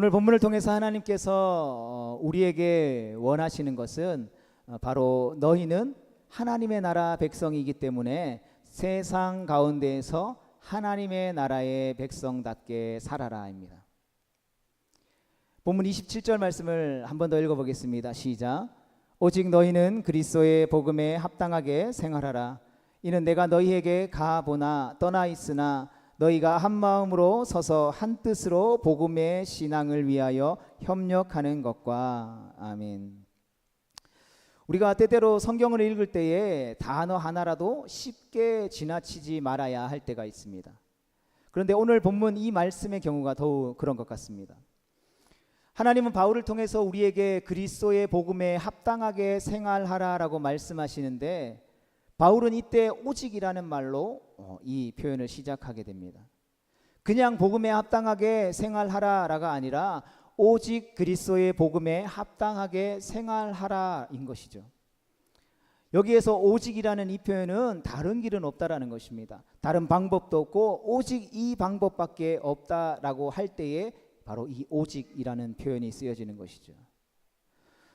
오늘 본문을 통해서 하나님께서 우리에게 원하시는 것은 바로 너희는 하나님의 나라 백성이기 때문에 세상 가운데에서 하나님의 나라의 백성답게 살아라입니다. 본문 27절 말씀을 한 번 더 읽어보겠습니다. 시작. 오직 너희는 그리스도의 복음에 합당하게 생활하라. 이는 내가 너희에게 가보나 떠나 있으나 너희가 한 마음으로 서서 한 뜻으로 복음의 신앙을 위하여 협력하는 것과. 아멘. 우리가 때때로 성경을 읽을 때에 단어 하나라도 쉽게 지나치지 말아야 할 때가 있습니다. 그런데 오늘 본문 이 말씀의 경우가 더욱 그런 것 같습니다. 하나님은 바울을 통해서 우리에게 그리스도의 복음에 합당하게 생활하라라고 말씀하시는데, 바울은 이때 오직이라는 말로 이 표현을 시작하게 됩니다. 그냥 복음에 합당하게 생활하라가 아니라 오직 그리스도의 복음에 합당하게 생활하라인 것이죠. 여기에서 오직이라는 이 표현은 다른 길은 없다라는 것입니다. 다른 방법도 없고 오직 이 방법밖에 없다라고 할 때에 바로 이 오직이라는 표현이 쓰여지는 것이죠.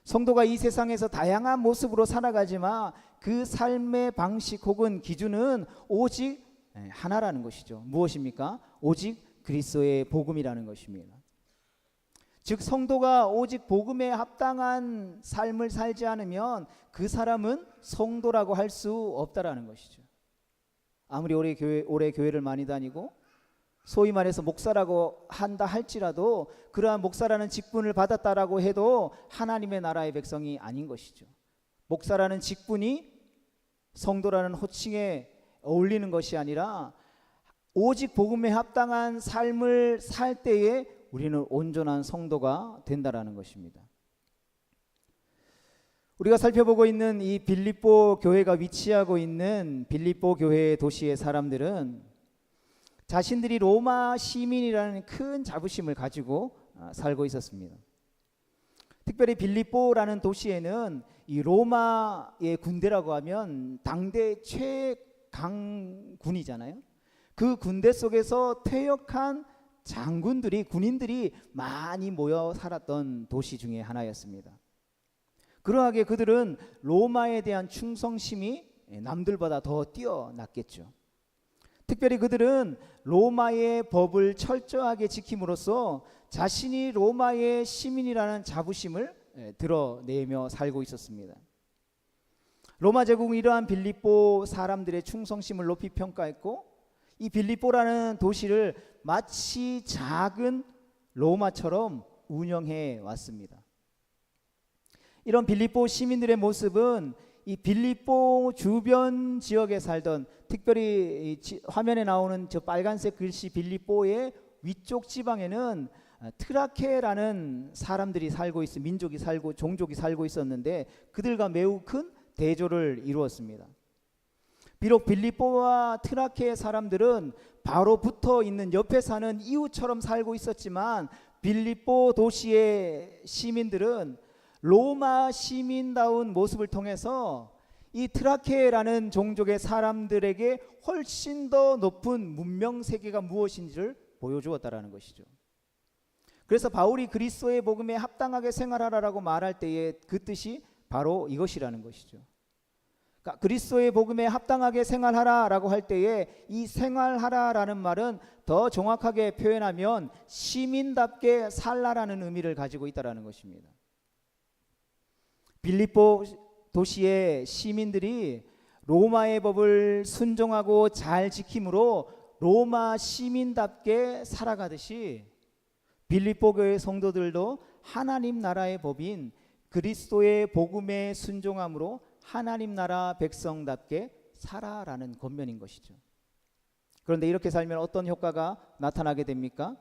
성도가 이 세상에서 다양한 모습으로 살아가지만 그 삶의 방식 혹은 기준은 오직 하나라는 것이죠. 무엇입니까? 오직 그리스도의 복음이라는 것입니다. 즉 성도가 오직 복음에 합당한 삶을 살지 않으면 그 사람은 성도라고 할 수 없다라는 것이죠. 아무리 오래 교회를 많이 다니고 소위 말해서 목사라고 한다 할지라도 그러한 목사라는 직분을 받았다라고 해도 하나님의 나라의 백성이 아닌 것이죠. 목사라는 직분이 성도라는 호칭에 어울리는 것이 아니라 오직 복음에 합당한 삶을 살 때에 우리는 온전한 성도가 된다라는 것입니다. 우리가 살펴보고 있는 이 빌립보 교회가 위치하고 있는 빌립보 교회 도시의 사람들은 자신들이 로마 시민이라는 큰 자부심을 가지고 살고 있었습니다. 특별히 빌립보라는 도시에는 이 로마의 군대라고 하면 당대 최강군이잖아요. 그 군대 속에서 퇴역한 장군들이, 군인들이 많이 모여 살았던 도시 중에 하나였습니다. 그러하게 그들은 로마에 대한 충성심이 남들보다 더 뛰어났겠죠. 특별히 그들은 로마의 법을 철저하게 지킴으로써 자신이 로마의 시민이라는 자부심을 드러내며 살고 있었습니다. 로마 제국은 이러한 빌립보 사람들의 충성심을 높이 평가했고, 이 빌립보라는 도시를 마치 작은 로마처럼 운영해 왔습니다. 이런 빌립보 시민들의 모습은 이 빌립보 주변 지역에 살던, 특별히 화면에 나오는 저 빨간색 글씨 빌립보의 위쪽 지방에는 트라케라는 사람들이 살고 있어, 민족이 살고 종족이 살고 있었는데 그들과 매우 큰 대조를 이루었습니다. 비록 빌립보와 트라케의 사람들은 바로 붙어 있는 옆에 사는 이웃처럼 살고 있었지만 빌립보 도시의 시민들은 로마 시민다운 모습을 통해서 이 트라케라는 종족의 사람들에게 훨씬 더 높은 문명 세계가 무엇인지를 보여주었다라는 것이죠. 그래서 바울이 그리스도의 복음에 합당하게 생활하라라고 말할 때의 그 뜻이 바로 이것이라는 것이죠. 그러니까 그리스도의 복음에 합당하게 생활하라라고 할 때에 이 생활하라라는 말은 더 정확하게 표현하면 시민답게 살라라는 의미를 가지고 있다라는 것입니다. 빌립보 도시의 시민들이 로마의 법을 순종하고 잘 지킴으로 로마 시민답게 살아가듯이 빌립보 교회 성도들도 하나님 나라의 법인 그리스도의 복음에 순종함으로 하나님 나라 백성답게 살아라는 권면인 것이죠. 그런데 이렇게 살면 어떤 효과가 나타나게 됩니까?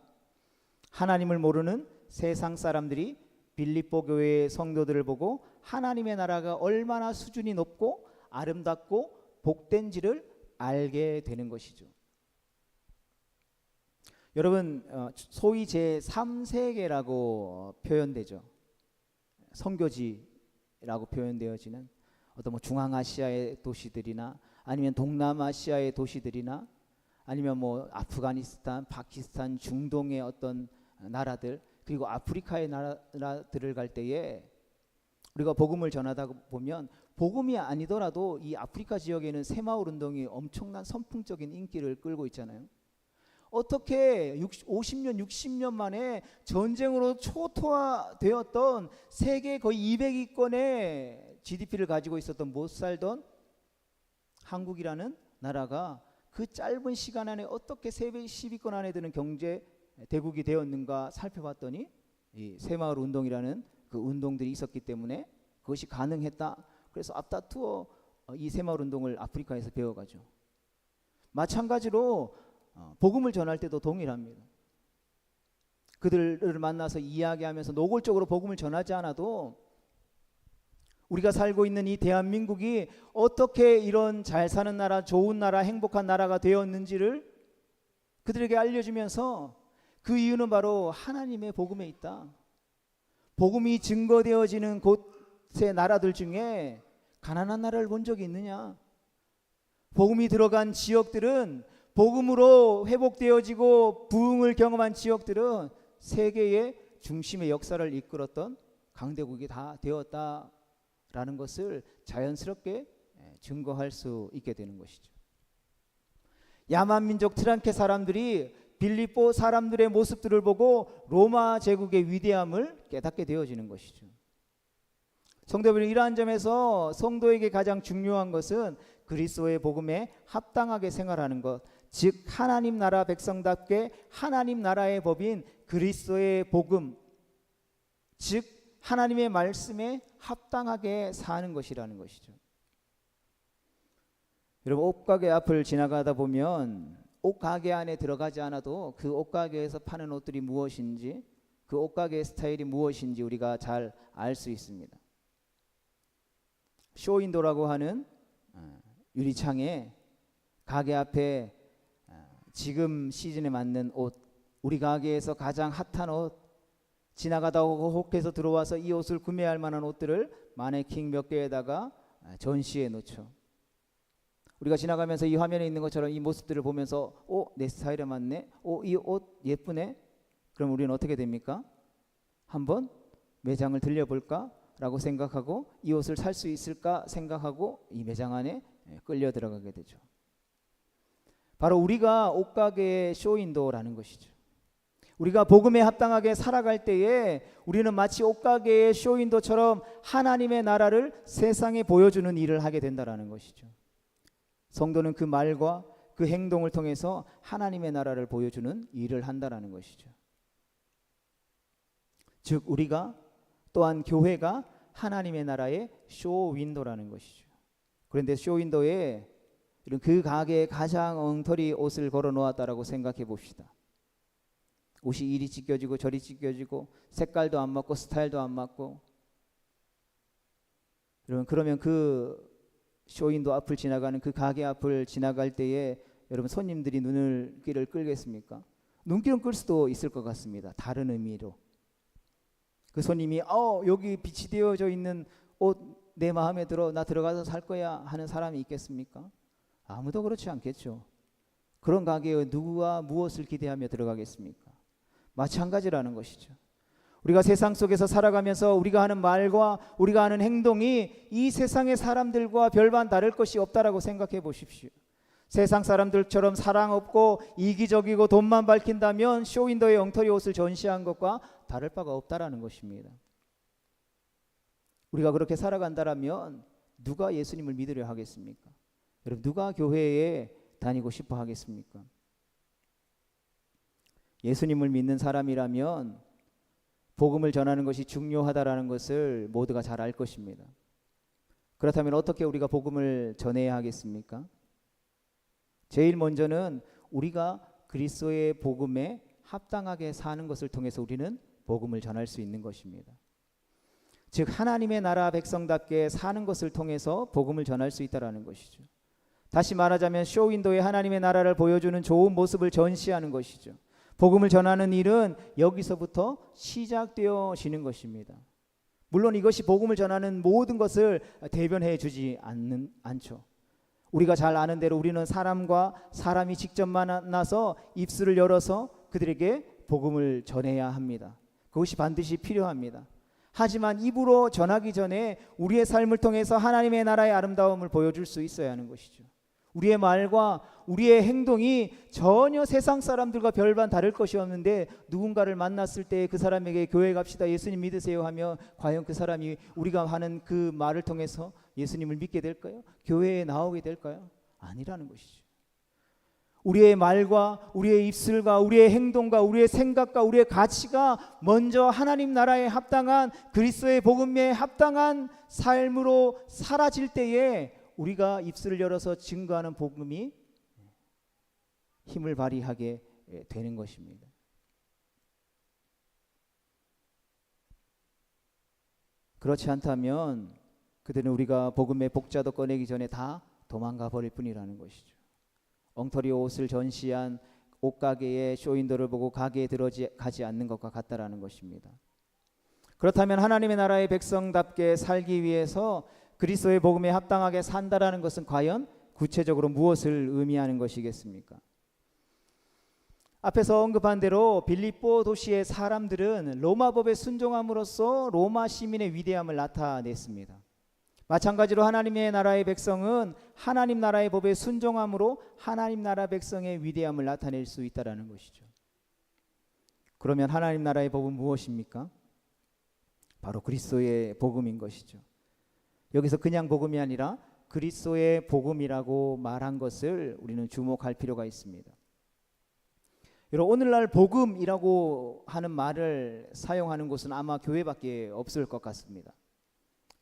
하나님을 모르는 세상 사람들이 빌립보 교회의 성도들을 보고 하나님의 나라가 얼마나 수준이 높고 아름답고 복된지를 알게 되는 것이죠. 여러분, 소위 제3세계라고 표현되죠. 선교지라고 표현되어지는 어떤 중앙아시아의 도시들이나 아니면 동남아시아의 도시들이나 아니면 아프가니스탄, 파키스탄, 중동의 어떤 나라들, 그리고 아프리카의 나라들을 갈 때에 우리가 복음을 전하다 보면 복음이 아니더라도 이 아프리카 지역에는 새마을 운동이 엄청난 선풍적인 인기를 끌고 있잖아요. 어떻게 50년, 60년 만에 전쟁으로 초토화되었던 세계 거의 200위권의 GDP를 가지고 있었던 못 살던 한국이라는 나라가 그 짧은 시간 안에 어떻게 세계 10위권 안에 드는 경제 대국이 되었는가 살펴봤더니 이 새마을 운동이라는 그 운동들이 있었기 때문에 그것이 가능했다. 그래서 앞다투어 이 새마을 운동을 아프리카에서 배워가죠. 마찬가지로 복음을 전할 때도 동일합니다. 그들을 만나서 이야기하면서 노골적으로 복음을 전하지 않아도 우리가 살고 있는 이 대한민국이 어떻게 이런 잘 사는 나라, 좋은 나라, 행복한 나라가 되었는지를 그들에게 알려주면서 그 이유는 바로 하나님의 복음에 있다. 복음이 증거되어지는 곳의 나라들 중에 가난한 나라를 본 적이 있느냐? 복음이 들어간 지역들은, 복음으로 회복되어지고 부흥을 경험한 지역들은 세계의 중심의 역사를 이끌었던 강대국이 다 되었다라는 것을 자연스럽게 증거할 수 있게 되는 것이죠. 야만 민족 트랑케 사람들이 빌립보 사람들의 모습들을 보고 로마 제국의 위대함을 깨닫게 되어지는 것이죠. 성도 여러분, 이러한 점에서 성도에게 가장 중요한 것은 그리스도의 복음에 합당하게 생활하는 것, 즉 하나님 나라 백성답게 하나님 나라의 법인 그리스도의 복음, 즉 하나님의 말씀에 합당하게 사는 것이라는 것이죠. 여러분, 옷가게 앞을 지나가다 보면 옷가게 안에 들어가지 않아도 그 옷가게에서 파는 옷들이 무엇인지, 그 옷가게의 스타일이 무엇인지 우리가 잘 알 수 있습니다. 쇼윈도라고 하는 유리창에 가게 앞에 지금 시즌에 맞는 옷, 우리 가게에서 가장 핫한 옷, 지나가다 혹해서 들어와서 이 옷을 구매할 만한 옷들을 마네킹 몇 개에다가 전시해 놓죠. 우리가 지나가면서 이 화면에 있는 것처럼 이 모습들을 보면서 내 스타일에 맞네, 이 옷 예쁘네. 그럼 우리는 어떻게 됩니까? 한번 매장을 들려볼까? 라고 생각하고 이 옷을 살 수 있을까 생각하고 이 매장 안에 끌려 들어가게 되죠. 바로 우리가 옷가게의 쇼윈도라는 것이죠. 우리가 복음에 합당하게 살아갈 때에 우리는 마치 옷가게의 쇼윈도처럼 하나님의 나라를 세상에 보여주는 일을 하게 된다는 것이죠. 성도는 그 말과 그 행동을 통해서 하나님의 나라를 보여주는 일을 한다는 것이죠. 즉 우리가 또한 교회가 하나님의 나라의 쇼윈도라는 것이죠. 그런데 쇼윈도에 이런 그 가게에 가장 엉터리 옷을 걸어 놓았다라고 생각해 봅시다. 옷이 이리 찢겨지고 저리 찢겨지고 색깔도 안 맞고 스타일도 안 맞고, 여러분 그러면 그 쇼윈도 앞을 지나가는 그 가게 앞을 지나갈 때에 여러분 손님들이 눈길을 끌겠습니까? 눈길은 끌 수도 있을 것 같습니다. 다른 의미로 그 손님이 여기 빛이 되어져 있는 옷 내 마음에 들어, 나 들어가서 살 거야 하는 사람이 있겠습니까? 아무도 그렇지 않겠죠. 그런 가게에 누구와 무엇을 기대하며 들어가겠습니까? 마찬가지라는 것이죠. 우리가 세상 속에서 살아가면서 우리가 하는 말과 우리가 하는 행동이 이 세상의 사람들과 별반 다를 것이 없다라고 생각해 보십시오. 세상 사람들처럼 사랑 없고 이기적이고 돈만 밝힌다면 쇼윈도의 엉터리 옷을 전시한 것과 다를 바가 없다라는 것입니다. 우리가 그렇게 살아간다라면 누가 예수님을 믿으려 하겠습니까? 여러분 누가 교회에 다니고 싶어 하겠습니까? 예수님을 믿는 사람이라면 복음을 전하는 것이 중요하다라는 것을 모두가 잘 알 것입니다. 그렇다면 어떻게 우리가 복음을 전해야 하겠습니까? 제일 먼저는 우리가 그리스도의 복음에 합당하게 사는 것을 통해서 우리는 복음을 전할 수 있는 것입니다. 즉 하나님의 나라 백성답게 사는 것을 통해서 복음을 전할 수 있다는 것이죠. 다시 말하자면 쇼윈도에 하나님의 나라를 보여주는 좋은 모습을 전시하는 것이죠. 복음을 전하는 일은 여기서부터 시작되어지는 것입니다. 물론 이것이 복음을 전하는 모든 것을 대변해 주지 않죠. 우리가 잘 아는 대로 우리는 사람과 사람이 직접 만나서 입술을 열어서 그들에게 복음을 전해야 합니다. 그것이 반드시 필요합니다. 하지만 입으로 전하기 전에 우리의 삶을 통해서 하나님의 나라의 아름다움을 보여줄 수 있어야 하는 것이죠. 우리의 말과 우리의 행동이 전혀 세상 사람들과 별반 다를 것이 없는데, 누군가를 만났을 때 그 사람에게 교회 갑시다, 예수님 믿으세요 하면 과연 그 사람이 우리가 하는 그 말을 통해서 예수님을 믿게 될까요? 교회에 나오게 될까요? 아니라는 것이죠. 우리의 말과 우리의 입술과 우리의 행동과 우리의 생각과 우리의 가치가 먼저 하나님 나라에 합당한, 그리스도의 복음에 합당한 삶으로 사라질 때에 우리가 입술을 열어서 증거하는 복음이 힘을 발휘하게 되는 것입니다. 그렇지 않다면 그들은 우리가 복음의 복자도 꺼내기 전에 다 도망가 버릴 뿐이라는 것이죠. 엉터리 옷을 전시한 옷가게의 쇼윈도를 보고 가게에 들어가지 않는 것과 같다라는 것입니다. 그렇다면 하나님의 나라의 백성답게 살기 위해서 그리스도의 복음에 합당하게 산다라는 것은 과연 구체적으로 무엇을 의미하는 것이겠습니까? 앞에서 언급한 대로 빌립보 도시의 사람들은 로마법에 순종함으로써 로마 시민의 위대함을 나타냈습니다. 마찬가지로 하나님의 나라의 백성은 하나님 나라의 법에 순종함으로 하나님 나라 백성의 위대함을 나타낼 수 있다는 것이죠. 그러면 하나님 나라의 법은 무엇입니까? 바로 그리스도의 복음인 것이죠. 여기서 그냥 복음이 아니라 그리스도의 복음이라고 말한 것을 우리는 주목할 필요가 있습니다. 여러분, 오늘날 복음이라고 하는 말을 사용하는 곳은 아마 교회밖에 없을 것 같습니다.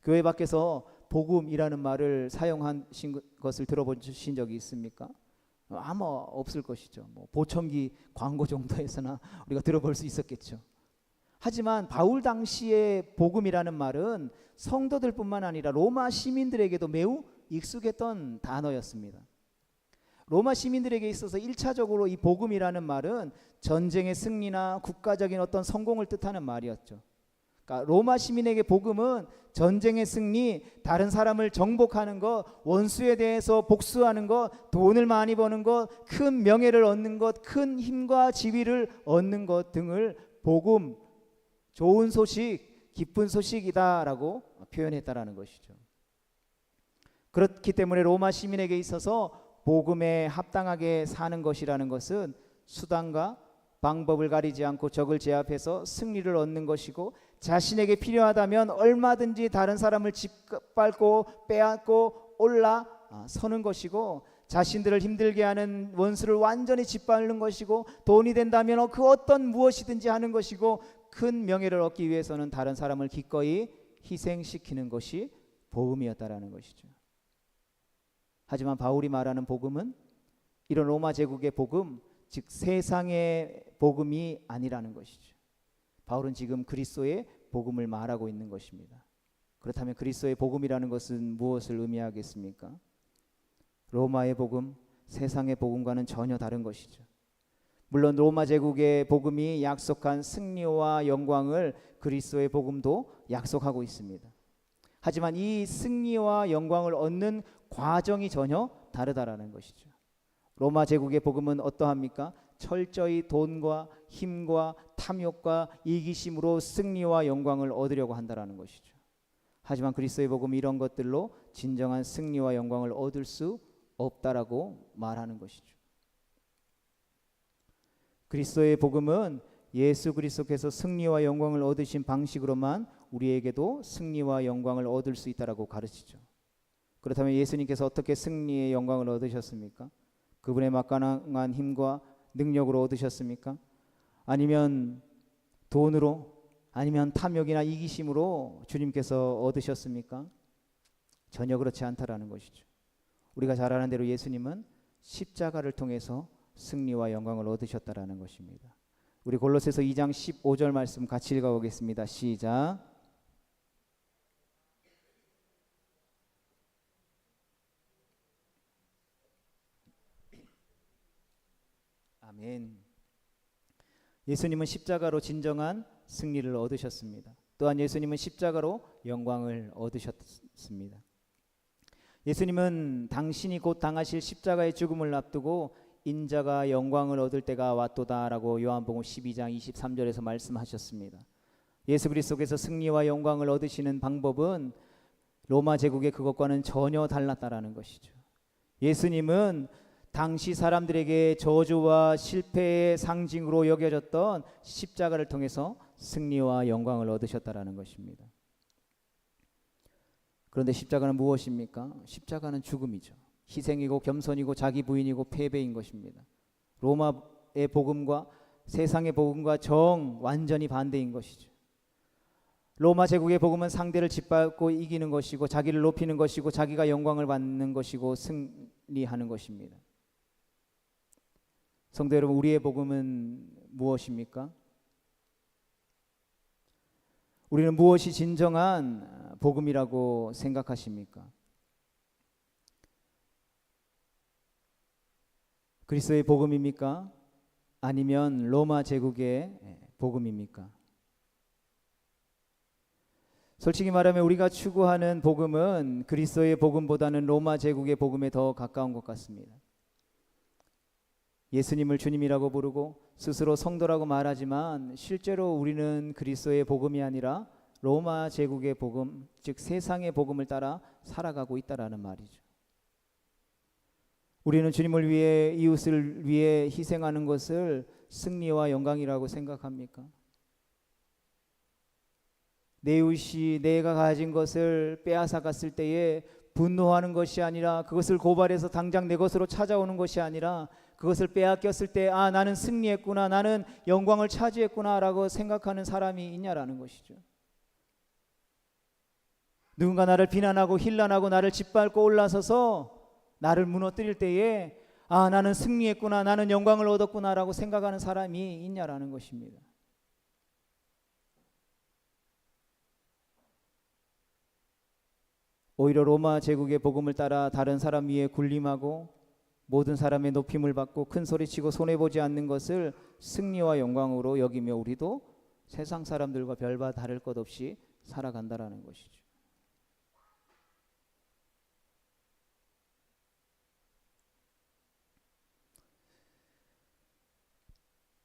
교회 밖에서 복음이라는 말을 사용하신 것을 들어보신 적이 있습니까? 아마 없을 것이죠. 보청기 광고 정도에서나 우리가 들어볼 수 있었겠죠. 하지만 바울 당시의 복음이라는 말은 성도들뿐만 아니라 로마 시민들에게도 매우 익숙했던 단어였습니다. 로마 시민들에게 있어서 1차적으로 이 복음이라는 말은 전쟁의 승리나 국가적인 어떤 성공을 뜻하는 말이었죠. 그러니까 로마 시민에게 복음은 전쟁의 승리, 다른 사람을 정복하는 것, 원수에 대해서 복수하는 것, 돈을 많이 버는 것, 큰 명예를 얻는 것, 큰 힘과 지위를 얻는 것 등을 복음, 좋은 소식, 기쁜 소식이다라고 표현했다라는 것이죠. 그렇기 때문에 로마 시민에게 있어서 복음에 합당하게 사는 것이라는 것은 수단과 방법을 가리지 않고 적을 제압해서 승리를 얻는 것이고, 자신에게 필요하다면 얼마든지 다른 사람을 짓밟고 빼앗고 올라서는 것이고, 자신들을 힘들게 하는 원수를 완전히 짓밟는 것이고, 돈이 된다면 그 어떤 무엇이든지 하는 것이고, 큰 명예를 얻기 위해서는 다른 사람을 기꺼이 희생시키는 것이 복음이었다라는 것이죠. 하지만 바울이 말하는 복음은 이런 로마 제국의 복음, 즉 세상의 복음이 아니라는 것이죠. 바울은 지금 그리스도의 복음을 말하고 있는 것입니다. 그렇다면 그리스도의 복음이라는 것은 무엇을 의미하겠습니까? 로마의 복음, 세상의 복음과는 전혀 다른 것이죠. 물론 로마 제국의 복음이 약속한 승리와 영광을 그리스도의 복음도 약속하고 있습니다. 하지만 이 승리와 영광을 얻는 과정이 전혀 다르다라는 것이죠. 로마 제국의 복음은 어떠합니까? 철저히 돈과 힘과 탐욕과 이기심으로 승리와 영광을 얻으려고 한다라는 것이죠. 하지만 그리스도의 복음은 이런 것들로 진정한 승리와 영광을 얻을 수 없다라고 말하는 것이죠. 그리스도의 복음은 예수 그리스도께서 승리와 영광을 얻으신 방식으로만 우리에게도 승리와 영광을 얻을 수 있다라고 가르치죠. 그렇다면 예수님께서 어떻게 승리의 영광을 얻으셨습니까? 그분의 막강한 힘과 능력으로 얻으셨습니까? 아니면 돈으로, 아니면 탐욕이나 이기심으로 주님께서 얻으셨습니까? 전혀 그렇지 않다라는 것이죠. 우리가 잘 아는 대로 예수님은 십자가를 통해서 승리와 영광을 얻으셨다라는 것입니다. 우리 골로새서 2장 15절 말씀 같이 읽어보겠습니다. 시작. 아멘. 예수님은 십자가로 진정한 승리를 얻으셨습니다. 또한 예수님은 십자가로 영광을 얻으셨습니다. 예수님은 당신이 곧 당하실 십자가의 죽음을 앞두고 인자가 영광을 얻을 때가 왔도다라고 요한복음 12장 23절에서 말씀하셨습니다. 예수 그리스도께서 승리와 영광을 얻으시는 방법은 로마 제국의 그것과는 전혀 달랐다라는 것이죠. 예수님은 당시 사람들에게 저주와 실패의 상징으로 여겨졌던 십자가를 통해서 승리와 영광을 얻으셨다라는 것입니다. 그런데 십자가는 무엇입니까? 십자가는 죽음이죠. 희생이고 겸손이고 자기 부인이고 패배인 것입니다. 로마의 복음과 세상의 복음과 완전히 반대인 것이죠. 로마 제국의 복음은 상대를 짓밟고 이기는 것이고 자기를 높이는 것이고 자기가 영광을 받는 것이고 승리하는 것입니다. 성도 여러분, 우리의 복음은 무엇입니까? 우리는 무엇이 진정한 복음이라고 생각하십니까? 그리스도의 복음입니까? 아니면 로마 제국의 복음입니까? 솔직히 말하면 우리가 추구하는 복음은 그리스도의 복음보다는 로마 제국의 복음에 더 가까운 것 같습니다. 예수님을 주님이라고 부르고 스스로 성도라고 말하지만 실제로 우리는 그리스도의 복음이 아니라 로마 제국의 복음, 즉 세상의 복음을 따라 살아가고 있다라는 말이죠. 우리는 주님을 위해, 이웃을 위해 희생하는 것을 승리와 영광이라고 생각합니까? 내 이웃이 내가 가진 것을 빼앗아 갔을 때에 분노하는 것이 아니라, 그것을 고발해서 당장 내 것으로 찾아오는 것이 아니라, 그것을 빼앗겼을 때 나는 승리했구나, 나는 영광을 차지했구나 라고 생각하는 사람이 있냐라는 것이죠. 누군가 나를 비난하고 힐난하고 나를 짓밟고 올라서서 나를 무너뜨릴 때에 나는 승리했구나, 나는 영광을 얻었구나 라고 생각하는 사람이 있냐라는 것입니다. 오히려 로마 제국의 복음을 따라 다른 사람 위에 군림하고 모든 사람의 높임을 받고 큰 소리치고 손해보지 않는 것을 승리와 영광으로 여기며 우리도 세상 사람들과 별바 다를 것 없이 살아간다라는 것이죠.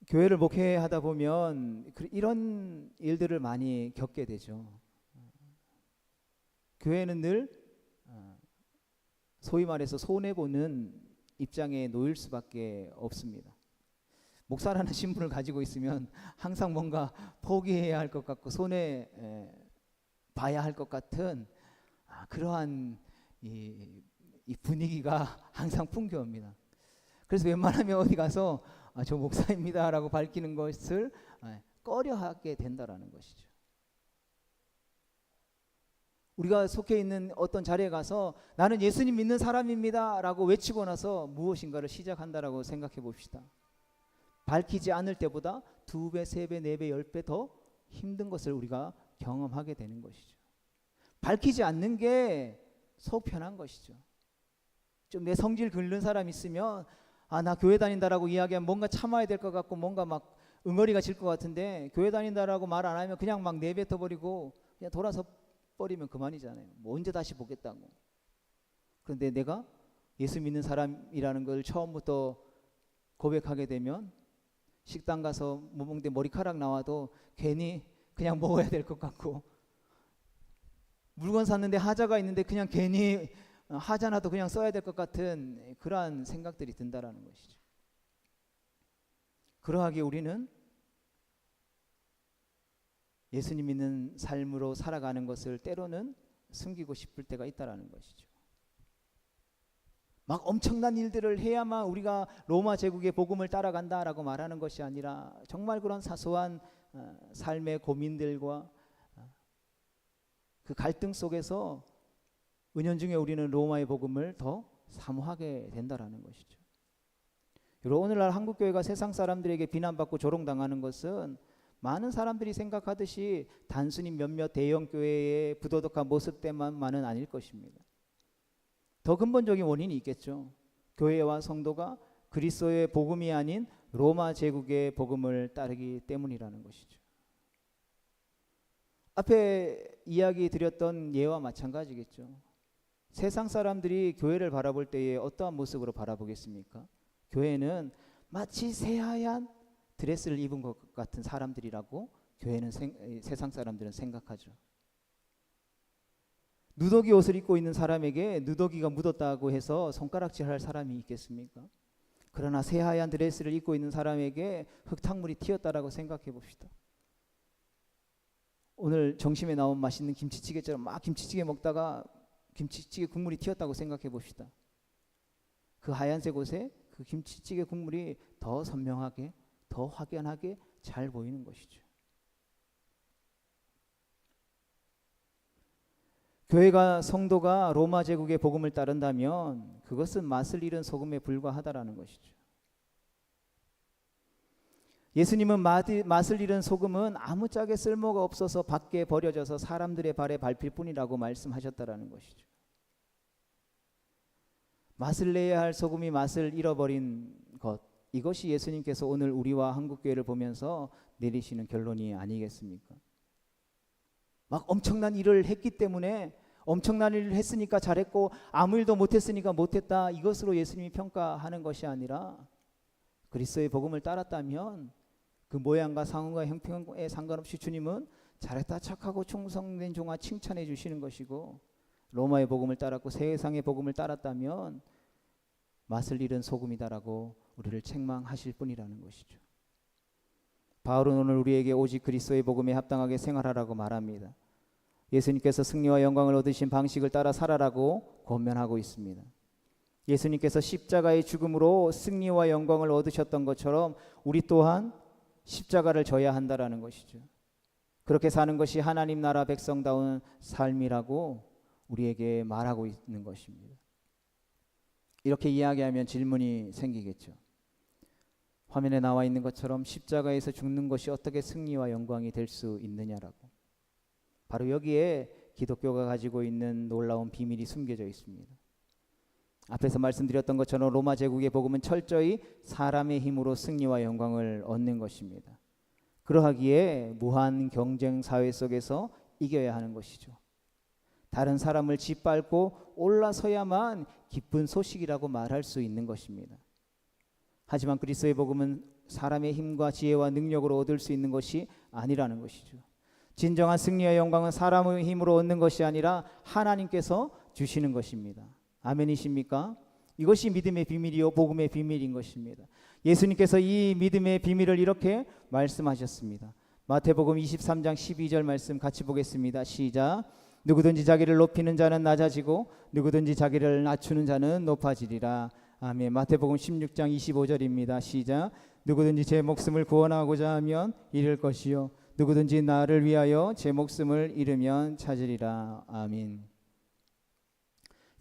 교회를 목회하다 보면 이런 일들을 많이 겪게 되죠. 교회는 늘 소위 말해서 손해보는 입장에 놓일 수밖에 없습니다. 목사라는 신분을 가지고 있으면 항상 뭔가 포기해야 할 것 같고 손해 봐야 할 것 같은 그러한 이 분위기가 항상 풍겨옵니다. 그래서 웬만하면 어디 가서 저 목사입니다 라고 밝히는 것을 꺼려하게 된다라는 것이죠. 우리가 속해 있는 어떤 자리에 가서 나는 예수님 믿는 사람입니다 라고 외치고 나서 무엇인가를 시작한다라고 생각해 봅시다. 밝히지 않을 때보다 2배, 3배, 4배, 10배 더 힘든 것을 우리가 경험하게 되는 것이죠. 밝히지 않는 게 속 편한 것이죠. 좀 내 성질 긁는 사람 있으면 나 교회 다닌다라고 이야기하면 뭔가 참아야 될 것 같고 뭔가 막 응어리가 질 것 같은데, 교회 다닌다라고 말 안 하면 그냥 막 내뱉어 버리고 그냥 돌아서 버리면 그만이잖아요. 뭐 언제 다시 보겠다고. 그런데 내가 예수 믿는 사람이라는 걸 처음부터 고백하게 되면 식당 가서 뭐 먹는데 머리카락 나와도 괜히 그냥 먹어야 될 것 같고, 물건 샀는데 하자가 있는데 그냥 괜히 하자나도 그냥 써야 될 것 같은 그러한 생각들이 든다라는 것이죠. 그러하기에 우리는 예수님 믿는 삶으로 살아가는 것을 때로는 숨기고 싶을 때가 있다라는 것이죠. 막 엄청난 일들을 해야만 우리가 로마 제국의 복음을 따라간다라고 말하는 것이 아니라 정말 그런 사소한 삶의 고민들과 그 갈등 속에서 은연중에 우리는 로마의 복음을 더 사모하게 된다라는 것이죠. 여러분, 오늘날 한국교회가 세상 사람들에게 비난받고 조롱당하는 것은 많은 사람들이 생각하듯이 단순히 몇몇 대형 교회의 부도덕한 모습 때문만은 아닐 것입니다. 더 근본적인 원인이 있겠죠. 교회와 성도가 그리스도의 복음이 아닌 로마 제국의 복음을 따르기 때문이라는 것이죠. 앞에 이야기 드렸던 예와 마찬가지겠죠. 세상 사람들이 교회를 바라볼 때에 어떠한 모습으로 바라보겠습니까? 교회는 마치 새하얀 드레스를 입은 것 같은 사람들이라고 교회는 세상 사람들은 생각하죠. 누더기 옷을 입고 있는 사람에게 누더기가 묻었다고 해서 손가락질할 사람이 있겠습니까? 그러나 새하얀 드레스를 입고 있는 사람에게 흙탕물이 튀었다라고 생각해 봅시다. 오늘 점심에 나온 맛있는 김치찌개처럼 막 김치찌개 먹다가 김치찌개 국물이 튀었다고 생각해 봅시다. 그 하얀색 옷에 그 김치찌개 국물이 더 선명하게, 더 확연하게 잘 보이는 것이죠. 교회가 성도가 로마 제국의 복음을 따른다면 그것은 맛을 잃은 소금에 불과하다라는 것이죠. 예수님은 맛을 잃은 소금은 아무짝에 쓸모가 없어서 밖에 버려져서 사람들의 발에 밟힐 뿐이라고 말씀하셨다라는 것이죠. 맛을 내야 할 소금이 맛을 잃어버린 것, 이것이 예수님께서 오늘 우리와 한국교회를 보면서 내리시는 결론이 아니겠습니까? 막 엄청난 일을 했기 때문에, 엄청난 일을 했으니까 잘했고 아무 일도 못했으니까 못했다, 이것으로 예수님이 평가하는 것이 아니라 그리스도의 복음을 따랐다면 그 모양과 상황과 형편에 상관없이 주님은 잘했다, 착하고 충성된 종아 칭찬해 주시는 것이고, 로마의 복음을 따랐고 세상의 복음을 따랐다면 맛을 잃은 소금이다라고 우리를 책망하실 뿐이라는 것이죠. 바울은 오늘 우리에게 오직 그리스도의 복음에 합당하게 생활하라고 말합니다. 예수님께서 승리와 영광을 얻으신 방식을 따라 살아라고 권면하고 있습니다. 예수님께서 십자가의 죽음으로 승리와 영광을 얻으셨던 것처럼 우리 또한 십자가를 져야 한다라는 것이죠. 그렇게 사는 것이 하나님 나라 백성다운 삶이라고 우리에게 말하고 있는 것입니다. 이렇게 이야기하면 질문이 생기겠죠. 화면에 나와 있는 것처럼 십자가에서 죽는 것이 어떻게 승리와 영광이 될 수 있느냐라고. 바로 여기에 기독교가 가지고 있는 놀라운 비밀이 숨겨져 있습니다. 앞에서 말씀드렸던 것처럼 로마 제국의 복음은 철저히 사람의 힘으로 승리와 영광을 얻는 것입니다. 그러하기에 무한 경쟁 사회 속에서 이겨야 하는 것이죠. 다른 사람을 짓밟고 올라서야만 기쁜 소식이라고 말할 수 있는 것입니다. 하지만 그리스도의 복음은 사람의 힘과 지혜와 능력으로 얻을 수 있는 것이 아니라는 것이죠. 진정한 승리와 영광은 사람의 힘으로 얻는 것이 아니라 하나님께서 주시는 것입니다. 아멘이십니까? 이것이 믿음의 비밀이요 복음의 비밀인 것입니다. 예수님께서 이 믿음의 비밀을 이렇게 말씀하셨습니다. 마태복음 23장 12절 말씀 같이 보겠습니다. 시작. 누구든지 자기를 높이는 자는 낮아지고 누구든지 자기를 낮추는 자는 높아지리라. 아멘. 마태복음 16장 25절입니다. 시작. 누구든지 제 목숨을 구원하고자 하면 잃을 것이요 누구든지 나를 위하여 제 목숨을 잃으면 찾으리라. 아멘.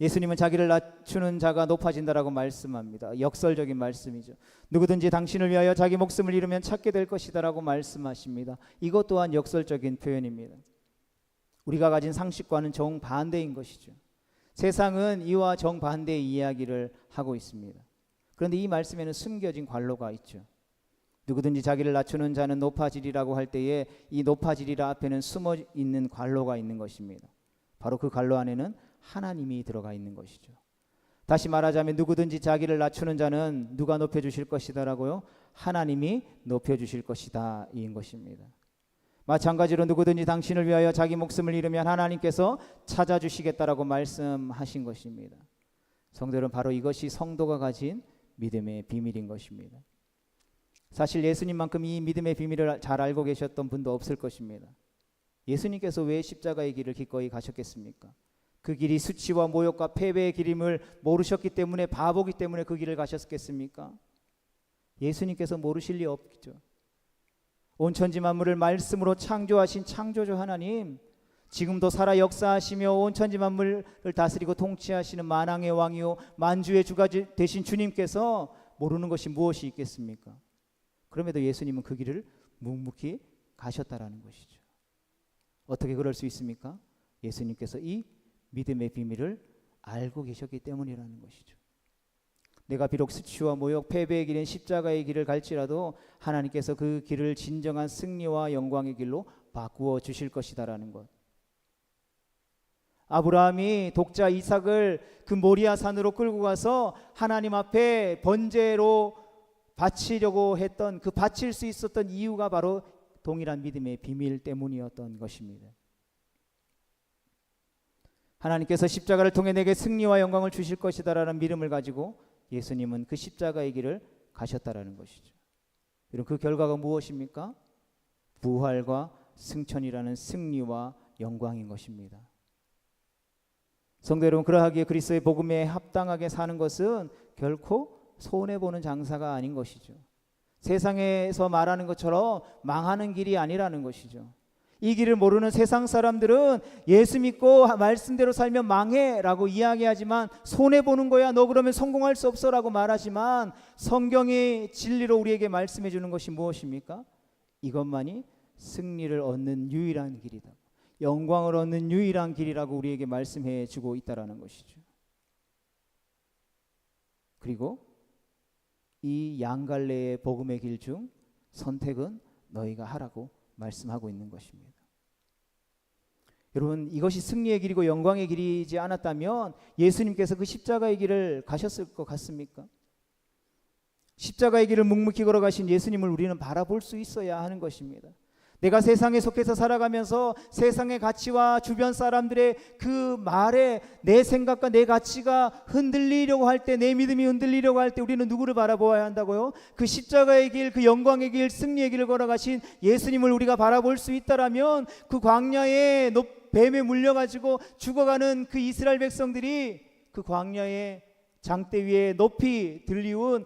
예수님은 자기를 낮추는 자가 높아진다라고 말씀합니다. 역설적인 말씀이죠. 누구든지 당신을 위하여 자기 목숨을 잃으면 찾게 될 것이다라고 말씀하십니다. 이것 또한 역설적인 표현입니다. 우리가 가진 상식과는 정반대인 것이죠. 세상은 이와 정반대의 이야기를 하고 있습니다. 그런데 이 말씀에는 숨겨진 관로가 있죠. 누구든지 자기를 낮추는 자는 높아지리라고 할 때에 이 높아지리라 앞에는 숨어 있는 관로가 있는 것입니다. 바로 그 관로 안에는 하나님이 들어가 있는 것이죠. 다시 말하자면 누구든지 자기를 낮추는 자는 누가 높여주실 것이다라고요? 하나님이 높여주실 것이다 이인 것입니다. 마찬가지로 누구든지 당신을 위하여 자기 목숨을 잃으면 하나님께서 찾아주시겠다라고 말씀하신 것입니다. 성도들은 바로 이것이 성도가 가진 믿음의 비밀인 것입니다. 사실 예수님만큼 이 믿음의 비밀을 잘 알고 계셨던 분도 없을 것입니다. 예수님께서 왜 십자가의 길을 기꺼이 가셨겠습니까? 그 길이 수치와 모욕과 패배의 길임을 모르셨기 때문에, 바보기 때문에 그 길을 가셨겠습니까? 예수님께서 모르실 리 없죠. 온 천지 만물을 말씀으로 창조하신 창조주 하나님, 지금도 살아 역사하시며 온 천지 만물을 다스리고 통치하시는 만왕의 왕이요 만주의 주가 되신 주님께서 모르는 것이 무엇이 있겠습니까? 그럼에도 예수님은 그 길을 묵묵히 가셨다라는 것이죠. 어떻게 그럴 수 있습니까? 예수님께서 이 믿음의 비밀을 알고 계셨기 때문이라는 것이죠. 내가 비록 수치와 모욕, 패배의 길인 십자가의 길을 갈지라도 하나님께서 그 길을 진정한 승리와 영광의 길로 바꾸어 주실 것이다라는 것. 아브라함이 독자 이삭을 그 모리아 산으로 끌고 가서 하나님 앞에 번제로 바치려고 했던 그 바칠 수 있었던 이유가 바로 동일한 믿음의 비밀 때문이었던 것입니다. 하나님께서 십자가를 통해 내게 승리와 영광을 주실 것이다라는 믿음을 가지고 예수님은 그 십자가의 길을 가셨다라는 것이죠. 여러분, 그 결과가 무엇입니까? 부활과 승천이라는 승리와 영광인 것입니다. 성도 여러분, 그러하기에 그리스도의 복음에 합당하게 사는 것은 결코 손해보는 장사가 아닌 것이죠. 세상에서 말하는 것처럼 망하는 길이 아니라는 것이죠. 이 길을 모르는 세상 사람들은 예수 믿고 말씀대로 살면 망해 라고 이야기하지만, 손해보는 거야, 너 그러면 성공할 수 없어 라고 말하지만, 성경의 진리로 우리에게 말씀해 주는 것이 무엇입니까? 이것만이 승리를 얻는 유일한 길이다, 영광을 얻는 유일한 길이라고 우리에게 말씀해 주고 있다라는 것이죠. 그리고 이 양갈래의 복음의 길 중 선택은 너희가 하라고 말씀하고 있는 것입니다. 여러분, 이것이 승리의 길이고 영광의 길이지 않았다면 예수님께서 그 십자가의 길을 가셨을 것 같습니까? 십자가의 길을 묵묵히 걸어가신 예수님을 우리는 바라볼 수 있어야 하는 것입니다. 내가 세상에 속해서 살아가면서 세상의 가치와 주변 사람들의 그 말에 내 생각과 내 가치가 흔들리려고 할 때, 내 믿음이 흔들리려고 할 때 우리는 누구를 바라보아야 한다고요? 그 십자가의 길, 그 영광의 길, 승리의 길을 걸어가신 예수님을 우리가 바라볼 수 있다라면, 그 광야에 뱀에 물려가지고 죽어가는 그 이스라엘 백성들이 그 광야의 장대 위에 높이 들리운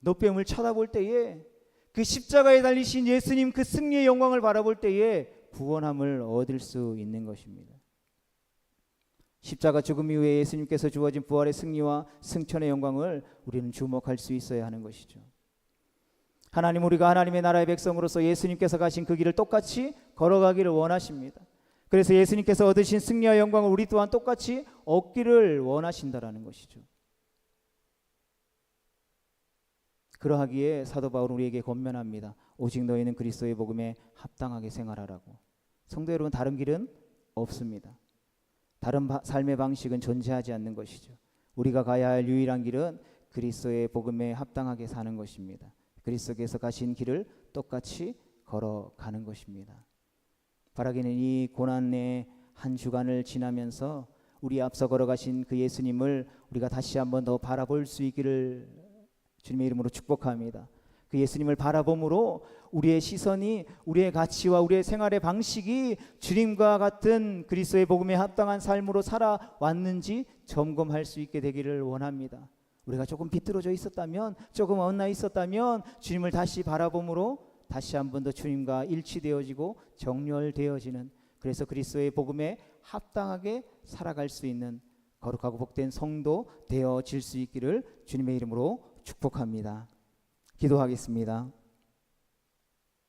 놋뱀을 쳐다볼 때에, 그 십자가에 달리신 예수님 그 승리의 영광을 바라볼 때에 구원함을 얻을 수 있는 것입니다. 십자가 죽음 이후에 예수님께서 주어진 부활의 승리와 승천의 영광을 우리는 주목할 수 있어야 하는 것이죠. 하나님, 우리가 하나님의 나라의 백성으로서 예수님께서 가신 그 길을 똑같이 걸어가기를 원하십니다. 그래서 예수님께서 얻으신 승리와 영광을 우리 또한 똑같이 얻기를 원하신다라는 것이죠. 그러하기에 사도 바울은 우리에게 권면합니다. 오직 너희는 그리스도의 복음에 합당하게 생활하라고. 성도 여러분, 다른 길은 없습니다. 다른 삶의 방식은 존재하지 않는 것이죠. 우리가 가야 할 유일한 길은 그리스도의 복음에 합당하게 사는 것입니다. 그리스도께서 가신 길을 똑같이 걸어가는 것입니다. 바라기는 이 고난의 한 주간을 지나면서 우리 앞서 걸어가신 그 예수님을 우리가 다시 한번 더 바라볼 수 있기를 주님의 이름으로 축복합니다. 그 예수님을 바라봄으로 우리의 시선이, 우리의 가치와 우리의 생활의 방식이 주님과 같은 그리스도의 복음에 합당한 삶으로 살아왔는지 점검할 수 있게 되기를 원합니다. 우리가 조금 비뚤어져 있었다면, 조금 엇나 있었다면 주님을 다시 바라봄으로 다시 한 번 더 주님과 일치되어지고 정렬되어지는, 그래서 그리스도의 복음에 합당하게 살아갈 수 있는 거룩하고 복된 성도 되어질 수 있기를 주님의 이름으로 축복합니다. 기도하겠습니다.